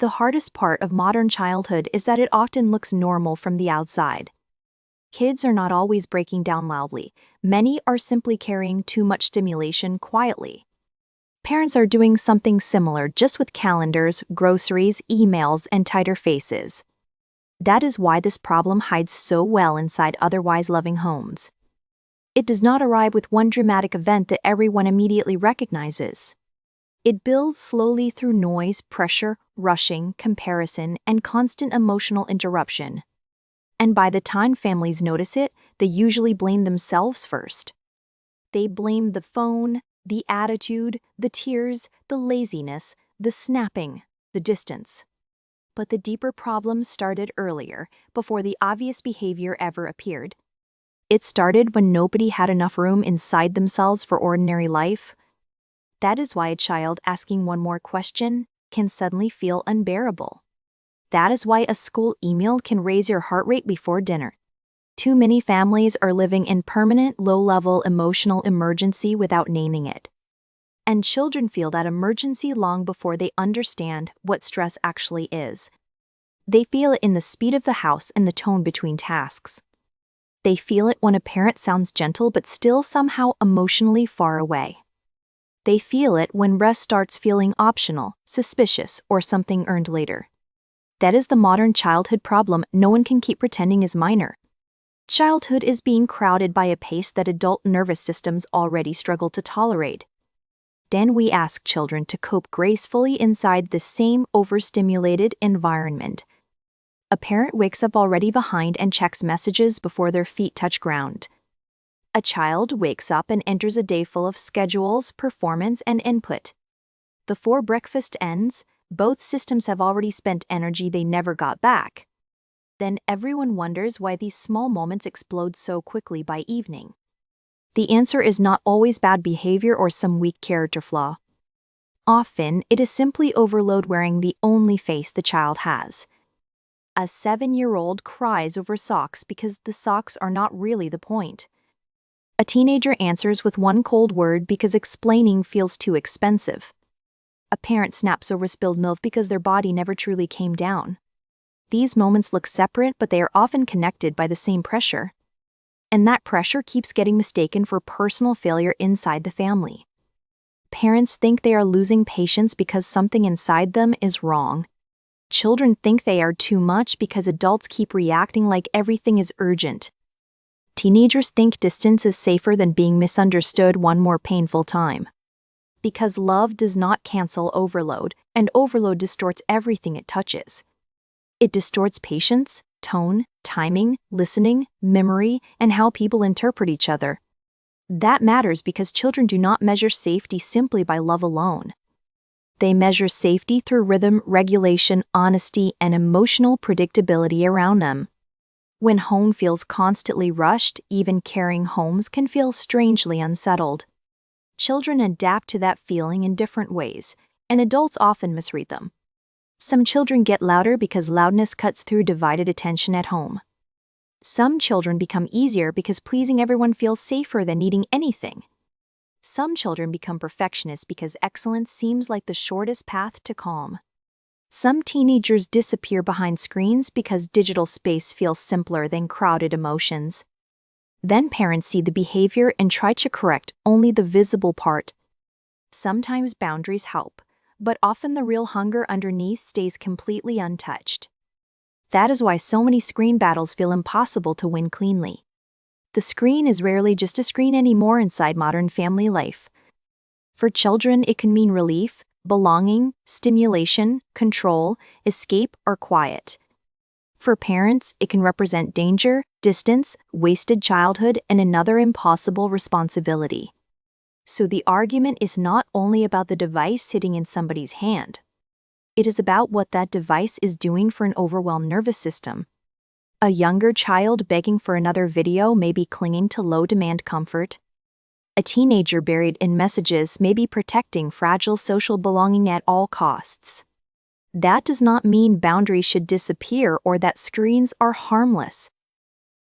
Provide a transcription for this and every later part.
The hardest part of modern childhood is that it often looks normal from the outside. Kids are not always breaking down loudly. Many are simply carrying too much stimulation quietly. Parents are doing something similar, just with calendars, groceries, emails, and tighter faces. That is why this problem hides so well inside otherwise loving homes. It does not arrive with one dramatic event that everyone immediately recognizes. It builds slowly through noise, pressure, rushing, comparison, and constant emotional interruption. And by the time families notice it, they usually blame themselves first. They blame the phone, the attitude, the tears, the laziness, the snapping, the distance. But the deeper problem started earlier, before the obvious behavior ever appeared. It started when nobody had enough room inside themselves for ordinary life. That is why a child asking one more question can suddenly feel unbearable. That is why a school email can raise your heart rate before dinner. Too many families are living in permanent, low-level emotional emergency without naming it. And children feel that emergency long before they understand what stress actually is. They feel it in the speed of the house and the tone between tasks. They feel it when a parent sounds gentle but still somehow emotionally far away. They feel it when rest starts feeling optional, suspicious, or something earned later. That is the modern childhood problem no one can keep pretending is minor. Childhood is being crowded by a pace that adult nervous systems already struggle to tolerate. Then we ask children to cope gracefully inside the same overstimulated environment. A parent wakes up already behind and checks messages before their feet touch ground. A child wakes up and enters a day full of schedules, performance, and input. Before breakfast ends, both systems have already spent energy they never got back. Then everyone wonders why these small moments explode so quickly by evening. The answer is not always bad behavior or some weak character flaw. Often, it is simply overload wearing the only face the child has. A 7-year-old cries over socks because the socks are not really the point. A teenager answers with one cold word because explaining feels too expensive. A parent snaps over spilled milk because their body never truly came down. These moments look separate, but they are often connected by the same pressure. And that pressure keeps getting mistaken for personal failure inside the family. Parents think they are losing patience because something inside them is wrong. Children think they are too much because adults keep reacting like everything is urgent. Teenagers think distance is safer than being misunderstood one more painful time. Because love does not cancel overload, and overload distorts everything it touches. It distorts patience, tone, timing, listening, memory, and how people interpret each other. That matters because children do not measure safety simply by love alone. They measure safety through rhythm, regulation, honesty, and emotional predictability around them. When home feels constantly rushed, even caring homes can feel strangely unsettled. Children adapt to that feeling in different ways, and adults often misread them. Some children get louder because loudness cuts through divided attention at home. Some children become easier because pleasing everyone feels safer than needing anything. Some children become perfectionists because excellence seems like the shortest path to calm. Some teenagers disappear behind screens because digital space feels simpler than crowded emotions. Then parents see the behavior and try to correct only the visible part. Sometimes boundaries help, but often the real hunger underneath stays completely untouched. That is why so many screen battles feel impossible to win cleanly. The screen is rarely just a screen anymore inside modern family life. For children, it can mean relief, belonging, stimulation, control, escape, or quiet. For parents, it can represent danger, distance, wasted childhood, and another impossible responsibility. So the argument is not only about the device sitting in somebody's hand. It is about what that device is doing for an overwhelmed nervous system. A younger child begging for another video may be clinging to low-demand comfort. A teenager buried in messages may be protecting fragile social belonging at all costs. That does not mean boundaries should disappear or that screens are harmless.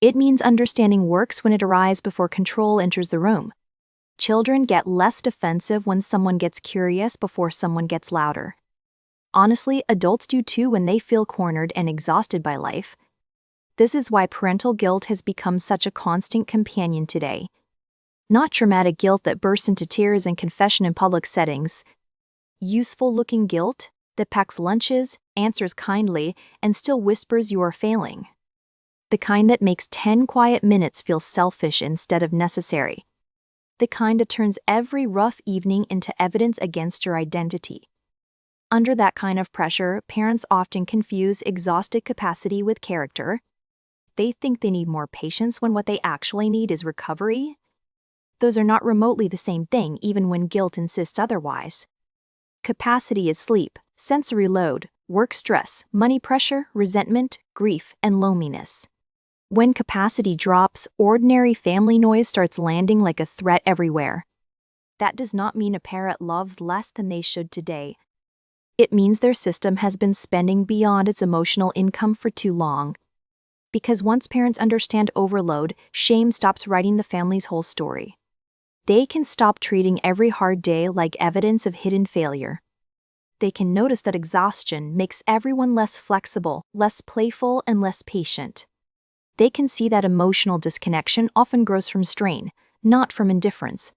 It means understanding works when it arrives before control enters the room. Children get less defensive when someone gets curious before someone gets louder. Honestly, adults do too when they feel cornered and exhausted by life. This is why parental guilt has become such a constant companion today. Not traumatic guilt that bursts into tears and confession in public settings. Useful-looking guilt that packs lunches, answers kindly, and still whispers you are failing. The kind that makes 10 quiet minutes feel selfish instead of necessary. The kind that turns every rough evening into evidence against your identity. Under that kind of pressure, parents often confuse exhausted capacity with character. They think they need more patience when what they actually need is recovery. Those are not remotely the same thing, even when guilt insists otherwise. Capacity is sleep, sensory load, work stress, money pressure, resentment, grief, and loneliness. When capacity drops, ordinary family noise starts landing like a threat everywhere. That does not mean a parent loves less than they should today. It means their system has been spending beyond its emotional income for too long. Because once parents understand overload, shame stops writing the family's whole story. They can stop treating every hard day like evidence of hidden failure. They can notice that exhaustion makes everyone less flexible, less playful, and less patient. They can see that emotional disconnection often grows from strain, not from indifference.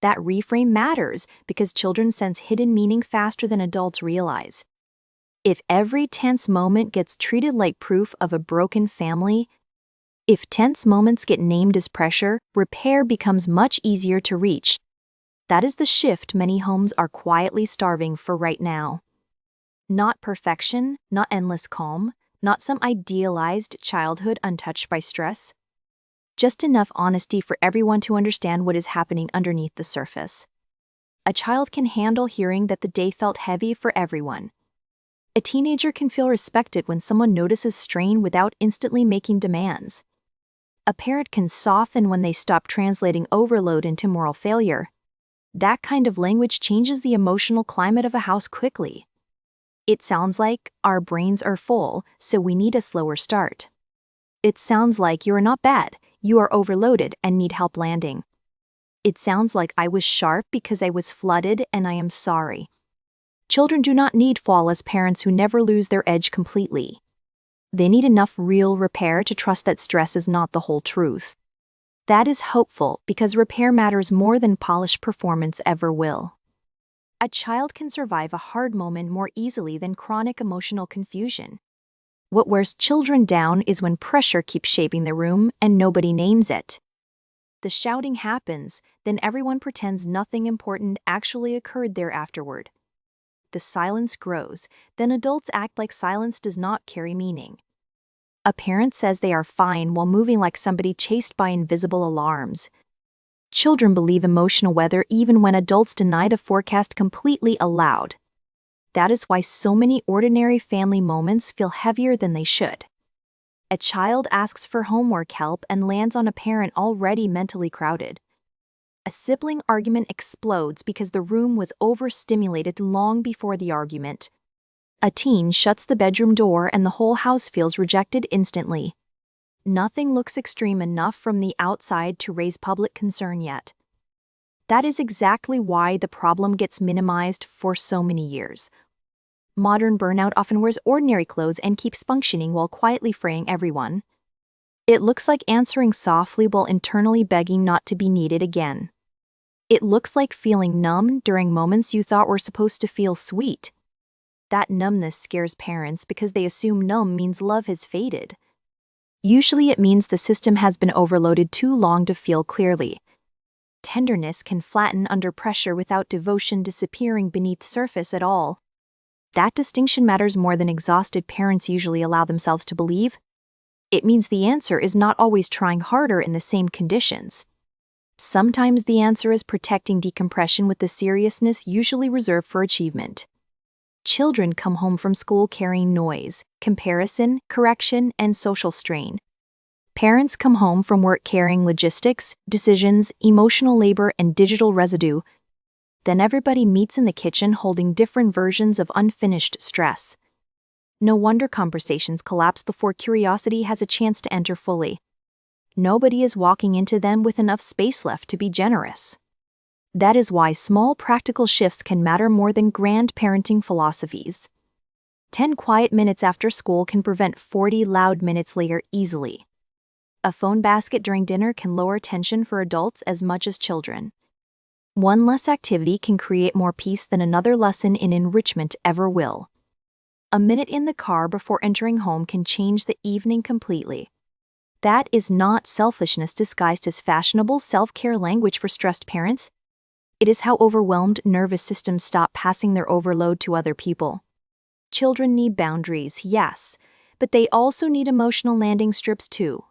That reframe matters because children sense hidden meaning faster than adults realize. If every tense moment gets treated like proof of a broken family, if tense moments get named as pressure, repair becomes much easier to reach. That is the shift many homes are quietly starving for right now. Not perfection, not endless calm, not some idealized childhood untouched by stress. Just enough honesty for everyone to understand what is happening underneath the surface. A child can handle hearing that the day felt heavy for everyone. A teenager can feel respected when someone notices strain without instantly making demands. A parent can soften when they stop translating overload into moral failure. That kind of language changes the emotional climate of a house quickly. It sounds like our brains are full, so we need a slower start. It sounds like you are not bad, you are overloaded and need help landing. It sounds like I was sharp because I was flooded and I am sorry. Children do not need flawless parents who never lose their edge completely. They need enough real repair to trust that stress is not the whole truth. That is hopeful because repair matters more than polished performance ever will. A child can survive a hard moment more easily than chronic emotional confusion. What wears children down is when pressure keeps shaping the room and nobody names it. The shouting happens, then everyone pretends nothing important actually occurred there afterward. The silence grows, then adults act like silence does not carry meaning. A parent says they are fine while moving like somebody chased by invisible alarms. Children believe emotional weather even when adults deny the forecast completely aloud. That is why so many ordinary family moments feel heavier than they should. A child asks for homework help and lands on a parent already mentally crowded. A sibling argument explodes because the room was overstimulated long before the argument. A teen shuts the bedroom door and the whole house feels rejected instantly. Nothing looks extreme enough from the outside to raise public concern yet. That is exactly why the problem gets minimized for so many years. Modern burnout often wears ordinary clothes and keeps functioning while quietly fraying everyone. It looks like answering softly while internally begging not to be needed again. It looks like feeling numb during moments you thought were supposed to feel sweet. That numbness scares parents because they assume numb means love has faded. Usually it means the system has been overloaded too long to feel clearly. Tenderness can flatten under pressure without devotion disappearing beneath surface at all. That distinction matters more than exhausted parents usually allow themselves to believe. It means the answer is not always trying harder in the same conditions. Sometimes the answer is protecting decompression with the seriousness usually reserved for achievement. Children come home from school carrying noise, comparison, correction, and social strain. Parents come home from work carrying logistics, decisions, emotional labor, and digital residue. Then everybody meets in the kitchen holding different versions of unfinished stress. No wonder conversations collapse before curiosity has a chance to enter fully. Nobody is walking into them with enough space left to be generous. That is why small practical shifts can matter more than grand parenting philosophies. 10 quiet minutes after school can prevent 40 loud minutes later easily. A phone basket during dinner can lower tension for adults as much as children. One less activity can create more peace than another lesson in enrichment ever will. A minute in the car before entering home can change the evening completely. That is not selfishness disguised as fashionable self-care language for stressed parents. It is how overwhelmed nervous systems stop passing their overload to other people. Children need boundaries, yes, but they also need emotional landing strips too.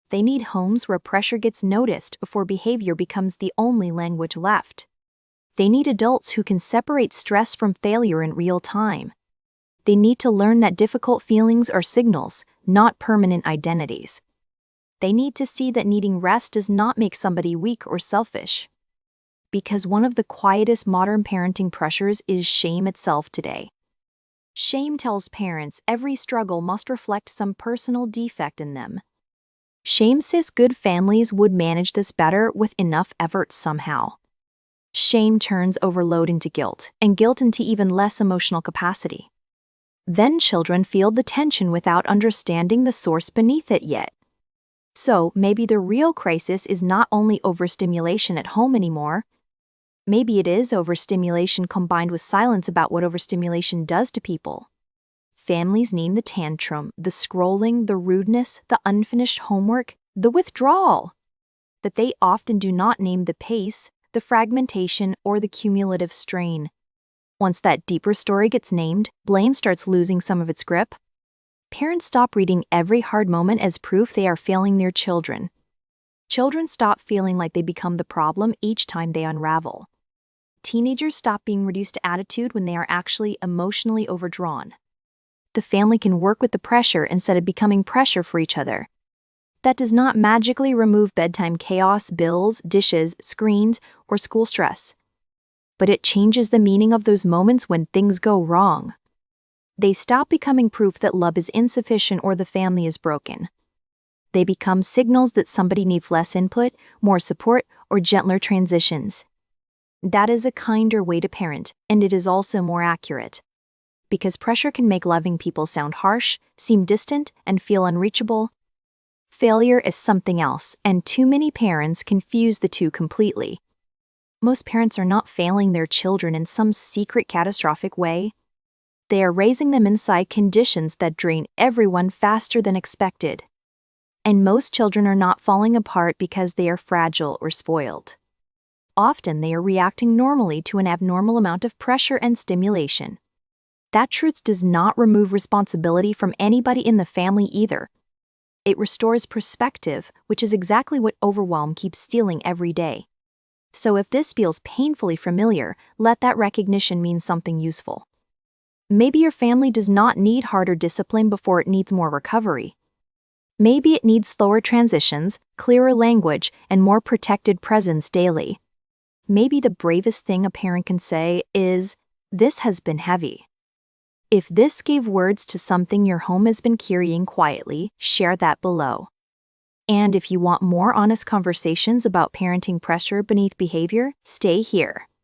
They need homes where pressure gets noticed before behavior becomes the only language left. They need adults who can separate stress from failure in real time. They need to learn that difficult feelings are signals, not permanent identities. They need to see that needing rest does not make somebody weak or selfish. Because one of the quietest modern parenting pressures is shame itself today. Shame tells parents every struggle must reflect some personal defect in them. Shame says good families would manage this better with enough effort somehow. Shame turns overload into guilt, and guilt into even less emotional capacity. Then children feel the tension without understanding the source beneath it yet. So maybe the real crisis is not only overstimulation at home anymore. Maybe it is overstimulation combined with silence about what overstimulation does to people. Families name the tantrum, the scrolling, the rudeness, the unfinished homework, the withdrawal. But they often do not name the pace, the fragmentation, or the cumulative strain. Once that deeper story gets named, blame starts losing some of its grip. Parents stop reading every hard moment as proof they are failing their children. Children stop feeling like they become the problem each time they unravel. Teenagers stop being reduced to attitude when they are actually emotionally overdrawn. The family can work with the pressure instead of becoming pressure for each other. That does not magically remove bedtime chaos, bills, dishes, screens, or school stress. But it changes the meaning of those moments when things go wrong. They stop becoming proof that love is insufficient or the family is broken. They become signals that somebody needs less input, more support, or gentler transitions. That is a kinder way to parent, and it is also more accurate. Because pressure can make loving people sound harsh, seem distant, and feel unreachable. Failure is something else, and too many parents confuse the two completely. Most parents are not failing their children in some secret catastrophic way. They are raising them inside conditions that drain everyone faster than expected. And most children are not falling apart because they are fragile or spoiled. Often they are reacting normally to an abnormal amount of pressure and stimulation. That truth does not remove responsibility from anybody in the family either. It restores perspective, which is exactly what overwhelm keeps stealing every day. So if this feels painfully familiar, let that recognition mean something useful. Maybe your family does not need harder discipline before it needs more recovery. Maybe it needs slower transitions, clearer language, and more protected presence daily. Maybe the bravest thing a parent can say is, "This has been heavy." If this gave words to something your home has been carrying quietly, share that below. And if you want more honest conversations about parenting pressure beneath behavior, stay here.